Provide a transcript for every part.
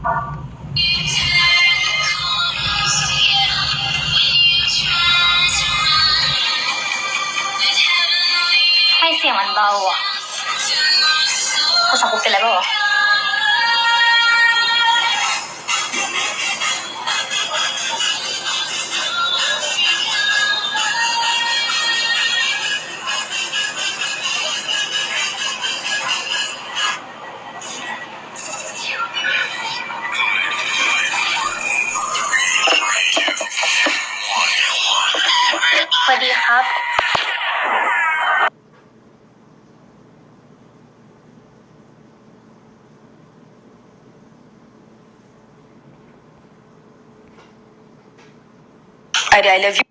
ให้เสียงมันเบาอ่ะภาษาคุกเป็นไรบ้าง สวัสดีครับI love you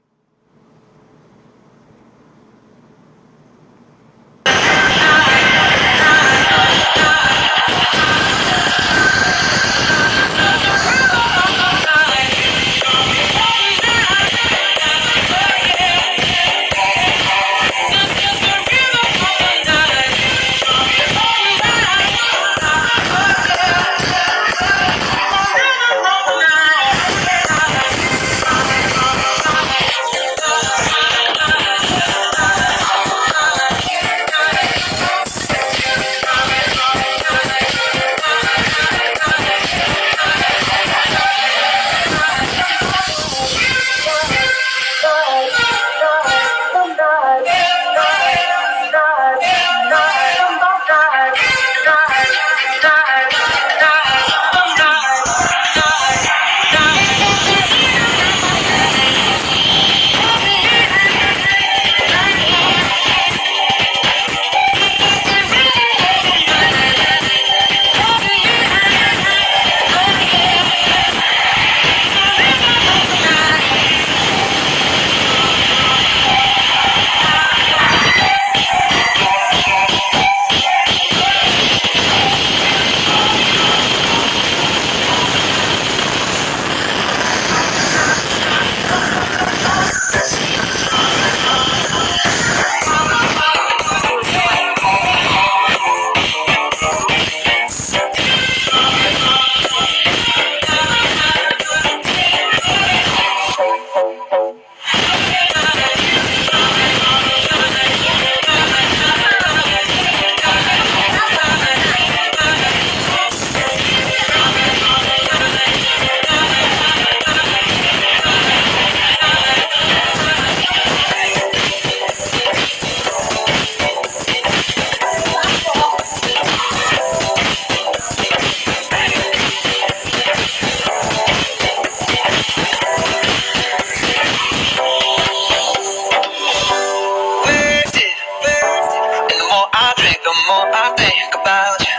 The more I think about you,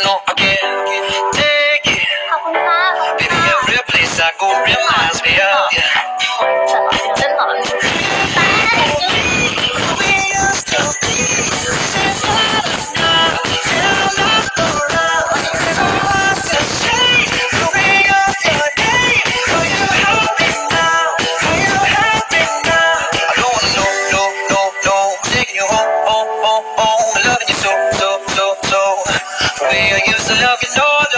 no, I can't take it. ขอบคุณค่ะ Baby, every place I go reminds me of you. เต้นก่อน We used to be what's to say? Moving up your day. Are you happy now? Are you happy now? I don't wanna no. Taking you home. Loving you so. The way I used to love you, no.